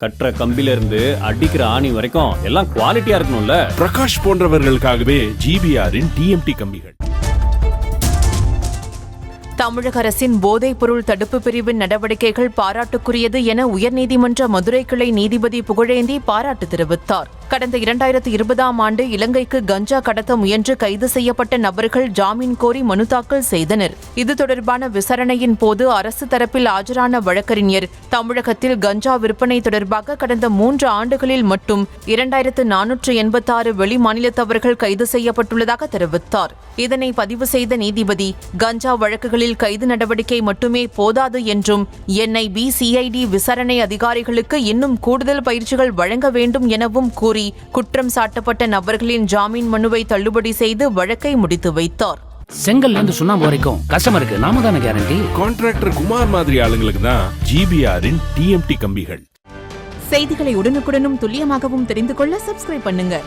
கட்டுற கம்பில இருந்து அடிக்கிற ஆணி வரைக்கும் எல்லாம் குவாலிட்டியா இருக்கணும்ல. பிரகாஷ் போன்றவர்களுக்காகவே ஜிபிஆரின் டிஎம்டி கம்பிகள். தமிழக அரசின் போதைப் பொருள் தடுப்பு பிரிவின் நடவடிக்கைகள் பாராட்டுக்குரியது என உயர்நீதிமன்ற மதுரை கிளை நீதிபதி புகழேந்தி பாராட்டு தெரிவித்தார். கடந்த 2020ஆம் ஆண்டு இலங்கைக்கு கஞ்சா கடத்த முயன்று கைது செய்யப்பட்ட நபர்கள் ஜாமீன் கோரி மனு தாக்கல் செய்தனர். இது தொடர்பான விசாரணையின் போது அரசு தரப்பில் ஆஜரான வழக்கறிஞர் தமிழகத்தில் கஞ்சா விற்பனை தொடர்பாக கடந்த 3 ஆண்டுகளில் மட்டும் 2486 வெளி மாநிலத்தவர்கள் கைது செய்யப்பட்டுள்ளதாக தெரிவித்தார். இதனை பதிவு செய்த நீதிபதி, கஞ்சா வழக்குகளில் கைது நடவடிக்கை மட்டுமே போதாது என்றும் NIB, CID விசாரணை அதிகாரிகளுக்கு இன்னும் கூடுதல் பயிற்சிகள் வழங்க வேண்டும் எனவும் கூறி குற்றம் சாட்டப்பட்ட நபர்களின் ஜாமீன் மனுவை தள்ளுபடி செய்து வழக்கை முடித்து வைத்தார். செங்கல்ல இருந்து சுண்ணாம்பு வரைக்கும் கஸ்டமருக்கு நாம தானே கேரண்டி. கான்ட்ராக்டர் குமார் மாதிரி ஆளுங்களுக்கு தான் ஜிபிஆரின் டிஎம்டி கம்பிகள். செய்திகளை உடனுக்குடனும் துல்லியமாகவும் தெரிந்து கொள்ள சப்ஸ்கிரைப் பண்ணுங்க.